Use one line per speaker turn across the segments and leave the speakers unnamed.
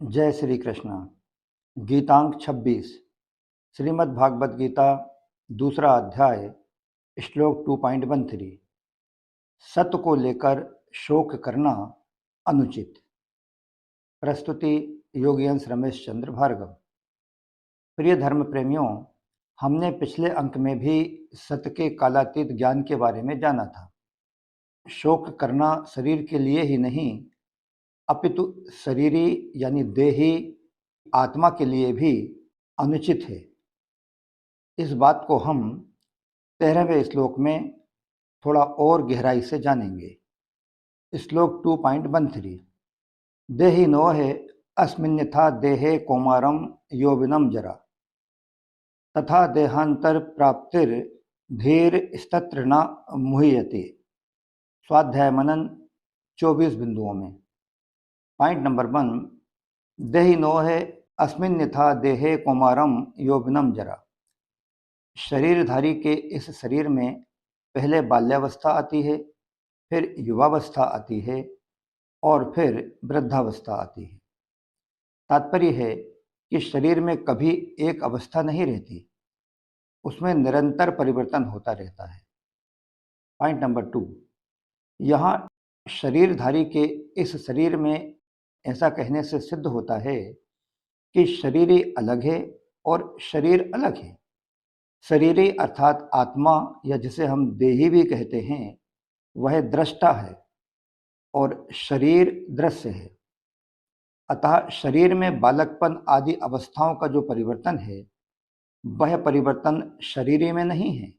जय श्री कृष्ण। गीतांक 26 श्रीमद् भागवत गीता दूसरा अध्याय श्लोक 2.13 सत्य को लेकर शोक करना अनुचित। प्रस्तुति योगीअंश रमेश चंद्र भार्गव। प्रिय धर्म प्रेमियों, हमने पिछले अंक में भी सत्य के कालातीत ज्ञान के बारे में जाना था। शोक करना शरीर के लिए ही नहीं अपितु शरीरी यानी देही आत्मा के लिए भी अनुचित है। इस बात को हम 13वें श्लोक में थोड़ा और गहराई से जानेंगे। श्लोक 2.13 देहि नोहे अस्मिन्यथा देहे कौमारम यौवनम जरा तथा देहांतर प्राप्तिर धीर स्तत्र न मुह्यते। स्वाध्याय मनन 24 बिंदुओं में। पॉइंट नंबर 1, देहि नोहे अस्मिन्यथा देहे कौमारम यौवनम जरा। शरीरधारी के इस शरीर में पहले बाल्यावस्था आती है, फिर युवावस्था आती है और फिर वृद्धावस्था आती है। तात्पर्य है कि शरीर में कभी एक अवस्था नहीं रहती, उसमें निरंतर परिवर्तन होता रहता है। पॉइंट नंबर 2, यहाँ शरीरधारी के इस शरीर में ऐसा कहने से सिद्ध होता है कि शरीरी अलग है और शरीर अलग है। शरीरी अर्थात आत्मा या जिसे हम देही भी कहते हैं, वह दृष्टा है और शरीर दृश्य है। अतः शरीर में बालकपन आदि अवस्थाओं का जो परिवर्तन है, वह परिवर्तन शरीरी में नहीं है।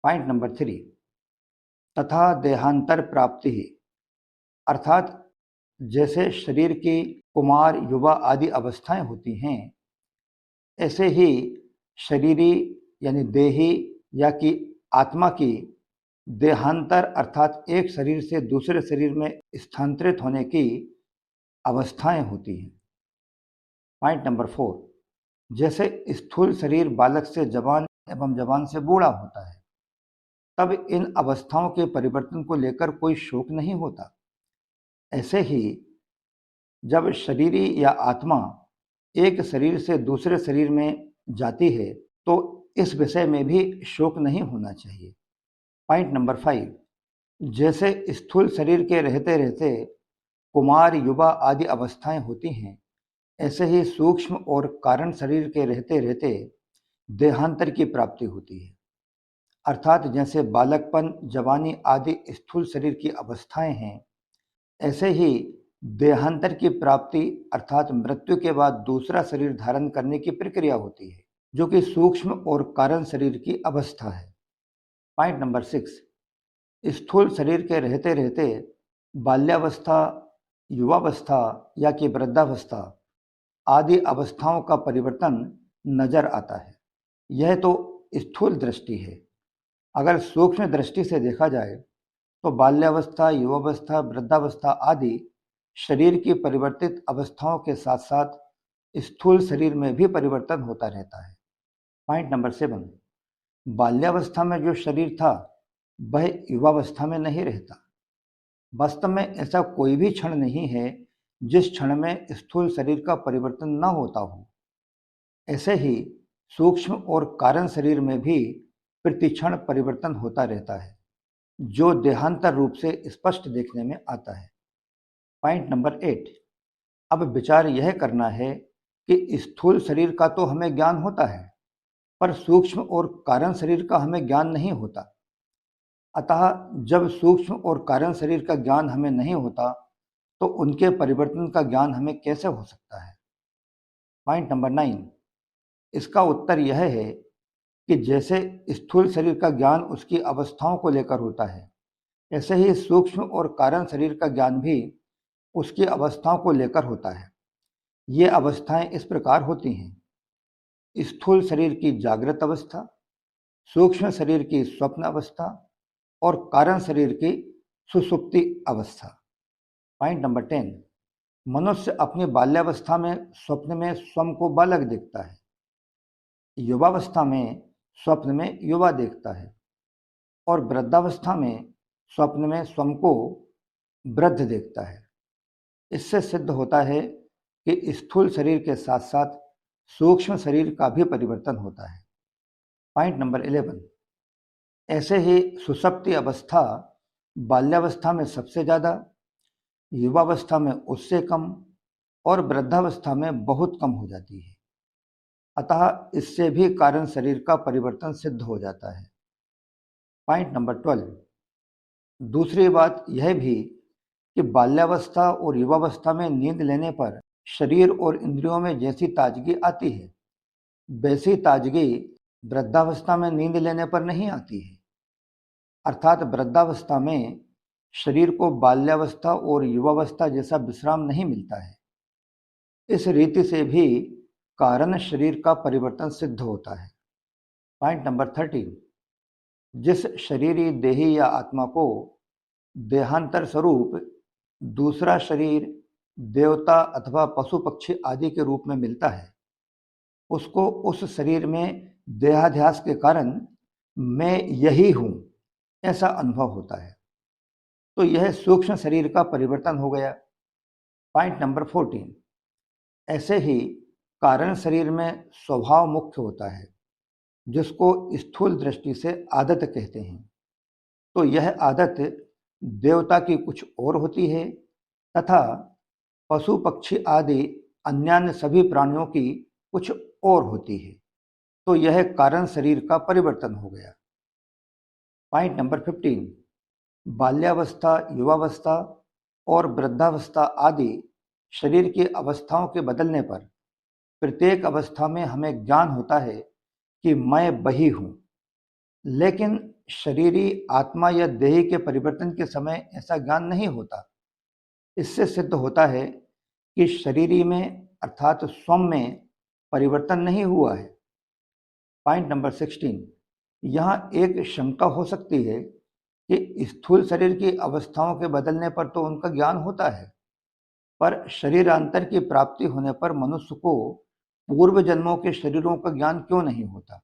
पॉइंट नंबर 3, तथा देहांतर प्राप्ति ही, अर्थात जैसे शरीर की कुमार युवा आदि अवस्थाएं होती हैं, ऐसे ही शरीरी यानी देही या कि आत्मा की देहांतर अर्थात एक शरीर से दूसरे शरीर में स्थानांतरित होने की अवस्थाएं होती हैं। पॉइंट नंबर 4, जैसे स्थूल शरीर बालक से जवान एवं जवान से बूढ़ा होता है, तब इन अवस्थाओं के परिवर्तन को लेकर कोई शोक नहीं होता। ऐसे ही जब शरीरी या आत्मा एक शरीर से दूसरे शरीर में जाती है, तो इस विषय में भी शोक नहीं होना चाहिए। पॉइंट नंबर 5, जैसे स्थूल शरीर के रहते रहते कुमार युवा आदि अवस्थाएं होती हैं, ऐसे ही सूक्ष्म और कारण शरीर के रहते रहते देहांतर की प्राप्ति होती है। अर्थात जैसे बालकपन, जवानी आदि स्थूल शरीर की अवस्थाएं हैं, ऐसे ही देहांतर की प्राप्ति अर्थात मृत्यु के बाद दूसरा शरीर धारण करने की प्रक्रिया होती है, जो कि सूक्ष्म और कारण शरीर की अवस्था है। पॉइंट नंबर 6, स्थूल शरीर के रहते रहते बाल्यावस्था, युवावस्था या कि वृद्धावस्था आदि अवस्थाओं का परिवर्तन नजर आता है। यह तो स्थूल दृष्टि है। अगर सूक्ष्म दृष्टि से देखा जाए तो बाल्यावस्था, युवावस्था, वृद्धावस्था आदि शरीर की परिवर्तित अवस्थाओं के साथ साथ स्थूल शरीर में भी परिवर्तन होता रहता है। पॉइंट नंबर 7, बाल्यावस्था में जो शरीर था वह युवावस्था में नहीं रहता। वास्तव में ऐसा कोई भी क्षण नहीं है जिस क्षण में स्थूल शरीर का परिवर्तन न होता हो। ऐसे ही सूक्ष्म और कारण शरीर में भी प्रतिक्षण परिवर्तन होता रहता है, जो देहांतर रूप से स्पष्ट देखने में आता है। पॉइंट नंबर 8, अब विचार यह करना है कि स्थूल शरीर का तो हमें ज्ञान होता है, पर सूक्ष्म और कारण शरीर का हमें ज्ञान नहीं होता। अतः जब सूक्ष्म और कारण शरीर का ज्ञान हमें नहीं होता, तो उनके परिवर्तन का ज्ञान हमें कैसे हो सकता है। पॉइंट नंबर 9, इसका उत्तर यह है कि जैसे स्थूल शरीर का ज्ञान उसकी अवस्थाओं को लेकर होता है, ऐसे ही सूक्ष्म और कारण शरीर का ज्ञान भी उसकी अवस्थाओं को लेकर होता है। ये अवस्थाएं इस प्रकार होती हैं: स्थूल शरीर की जागृत अवस्था, सूक्ष्म शरीर की स्वप्न अवस्था और कारण शरीर की सुषुप्ति अवस्था। पॉइंट नंबर 10, मनुष्य अपनी बाल्यावस्था में स्वप्न में स्वयं को बालक देखता है, युवावस्था में स्वप्न में युवा देखता है और वृद्धावस्था में स्वप्न में स्वयं को वृद्ध देखता है। इससे सिद्ध होता है कि स्थूल शरीर के साथ साथ सूक्ष्म शरीर का भी परिवर्तन होता है। पॉइंट नंबर 11, ऐसे ही सुषुप्ति अवस्था बाल्यावस्था में सबसे ज़्यादा, युवावस्था में उससे कम और वृद्धावस्था में बहुत कम हो जाती है। अतः इससे भी कारण शरीर का परिवर्तन सिद्ध हो जाता है। पॉइंट नंबर 12, दूसरी बात यह भी कि बाल्यावस्था और युवावस्था में नींद लेने पर शरीर और इंद्रियों में जैसी ताजगी आती है, वैसी ताजगी वृद्धावस्था में नींद लेने पर नहीं आती है। अर्थात वृद्धावस्था में शरीर को बाल्यावस्था और युवावस्था जैसा विश्राम नहीं मिलता है। इस रीति से भी कारण शरीर का परिवर्तन सिद्ध होता है। पॉइंट नंबर 13, जिस शरीरी देही या आत्मा को देहांतर स्वरूप दूसरा शरीर देवता अथवा पशु पक्षी आदि के रूप में मिलता है, उसको उस शरीर में देहाध्यास के कारण मैं यही हूँ ऐसा अनुभव होता है। तो यह सूक्ष्म शरीर का परिवर्तन हो गया। पॉइंट नंबर 14, ऐसे ही कारण शरीर में स्वभाव मुख्य होता है, जिसको स्थूल दृष्टि से आदत कहते हैं। तो यह आदत देवता की कुछ और होती है तथा पशु पक्षी आदि अन्य सभी प्राणियों की कुछ और होती है। तो यह कारण शरीर का परिवर्तन हो गया। पॉइंट नंबर 15, बाल्यावस्था, युवावस्था और वृद्धावस्था आदि शरीर की अवस्थाओं के बदलने पर प्रत्येक अवस्था में हमें ज्ञान होता है कि मैं वही हूँ, लेकिन शरीरी आत्मा या देही के परिवर्तन के समय ऐसा ज्ञान नहीं होता। इससे सिद्ध होता है कि शरीरी में अर्थात स्वम में परिवर्तन नहीं हुआ है। पॉइंट नंबर 16, यहाँ एक शंका हो सकती है कि स्थूल शरीर की अवस्थाओं के बदलने पर तो उनका ज्ञान होता है, पर शरीरांतर की प्राप्ति होने पर मनुष्य को पूर्व जन्मों के शरीरों का ज्ञान क्यों नहीं होता।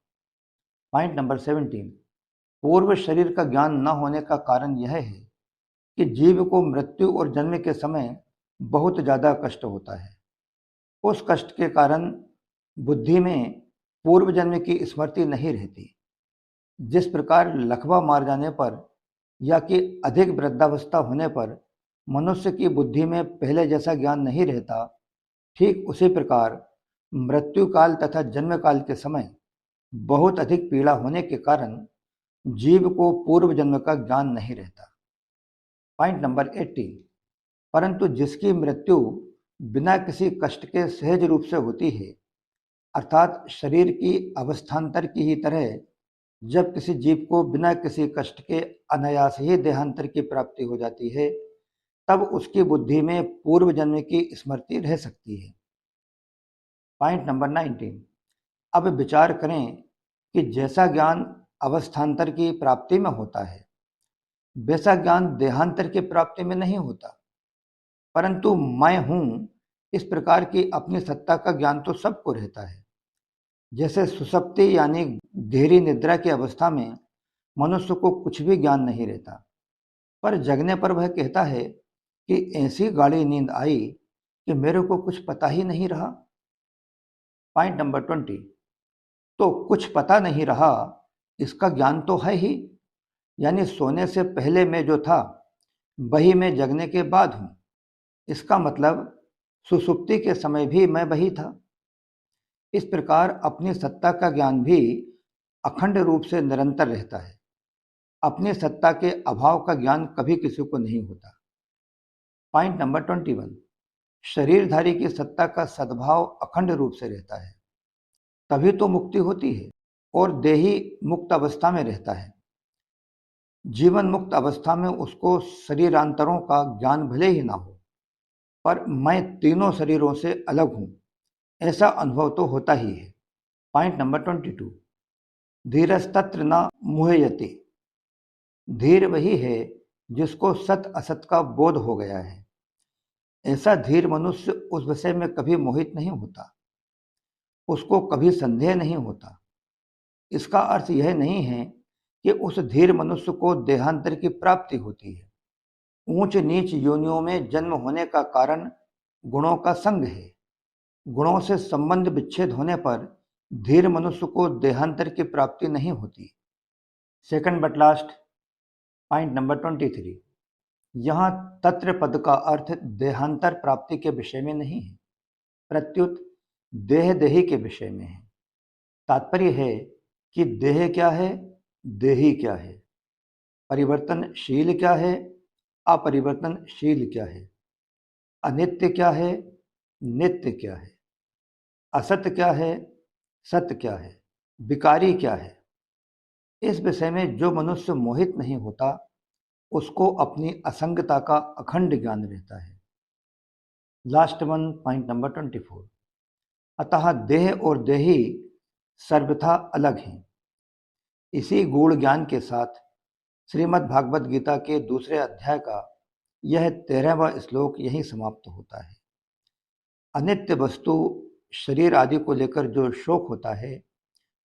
पॉइंट नंबर 17, पूर्व शरीर का ज्ञान न होने का कारण यह है कि जीव को मृत्यु और जन्म के समय बहुत ज़्यादा कष्ट होता है। उस कष्ट के कारण बुद्धि में पूर्व जन्म की स्मृति नहीं रहती। जिस प्रकार लकवा मार जाने पर या कि अधिक वृद्धावस्था होने पर मनुष्य की बुद्धि में पहले जैसा ज्ञान नहीं रहता, ठीक उसी प्रकार मृत्यु काल तथा जन्म काल के समय बहुत अधिक पीड़ा होने के कारण जीव को पूर्व जन्म का ज्ञान नहीं रहता। पॉइंट नंबर 18, परंतु जिसकी मृत्यु बिना किसी कष्ट के सहज रूप से होती है, अर्थात शरीर की अवस्थान्तर की ही तरह जब किसी जीव को बिना किसी कष्ट के अनायास ही देहांतर की प्राप्ति हो जाती है, तब उसकी बुद्धि में पूर्व जन्म की स्मृति रह सकती है। पॉइंट नंबर 19, अब विचार करें कि जैसा ज्ञान अवस्थान्तर की प्राप्ति में होता है, वैसा ज्ञान देहांतर की प्राप्ति में नहीं होता। परंतु मैं हूँ इस प्रकार की अपनी सत्ता का ज्ञान तो सबको रहता है। जैसे सुषुप्ति यानी गहरी निद्रा की अवस्था में मनुष्य को कुछ भी ज्ञान नहीं रहता, पर जगने पर वह कहता है कि ऐसी गाढ़ी नींद आई कि मेरे को कुछ पता ही नहीं रहा। पॉइंट नंबर 20, तो कुछ पता नहीं रहा इसका ज्ञान तो है ही, यानी सोने से पहले मैं जो था वही मैं जगने के बाद हूँ। इसका मतलब सुषुप्ति के समय भी मैं वही था। इस प्रकार अपनी सत्ता का ज्ञान भी अखंड रूप से निरंतर रहता है। अपनी सत्ता के अभाव का ज्ञान कभी किसी को नहीं होता। पॉइंट नंबर 21, शरीरधारी की सत्ता का सद्भाव अखंड रूप से रहता है, तभी तो मुक्ति होती है और देही मुक्त अवस्था में रहता है। जीवन मुक्त अवस्था में उसको शरीरांतरों का ज्ञान भले ही ना हो, पर मैं तीनों शरीरों से अलग हूँ ऐसा अनुभव तो होता ही है। पॉइंट नंबर 22, धीरस्तत्र न मुह्यते, धीर वही है जिसको सत असत का बोध हो गया है। ऐसा धीर मनुष्य उस विषय में कभी मोहित नहीं होता, उसको कभी संदेह नहीं होता। इसका अर्थ यह नहीं है कि उस धीर मनुष्य को देहांतर की प्राप्ति होती है। ऊंच नीच योनियों में जन्म होने का कारण गुणों का संग है। गुणों से संबंध विच्छेद होने पर धीर मनुष्य को देहांतर की प्राप्ति नहीं होती। Second but last point number 23। यहाँ तत्र पद का अर्थ देहांतर प्राप्ति के विषय में नहीं है, प्रत्युत देह देही के विषय में है। तात्पर्य है कि देह क्या है, देही क्या है, परिवर्तनशील क्या है, अपरिवर्तनशील क्या है, अनित्य क्या है, नित्य क्या है, असत्य क्या है, सत्य क्या है, विकारी क्या है। इस विषय में जो मनुष्य मोहित नहीं होता उसको अपनी असंगता का अखंड ज्ञान रहता है। Last one point number 24। अतः देह और देही सर्वथा अलग हैं। इसी गूढ़ ज्ञान के साथ श्रीमद् भागवत गीता के दूसरे अध्याय का यह 13वां श्लोक यहीं समाप्त होता है। अनित्य वस्तु शरीर आदि को लेकर जो शोक होता है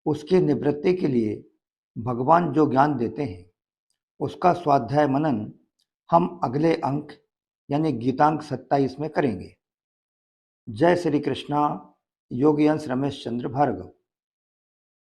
उसकी निवृत्ति के लिए भगवान जो ज्ञान देते हैं उसका स्वाध्याय मनन हम अगले अंक यानी गीतांक 27 में करेंगे। जय श्री कृष्णा। योगी अंश रमेश चंद्र भार्गव।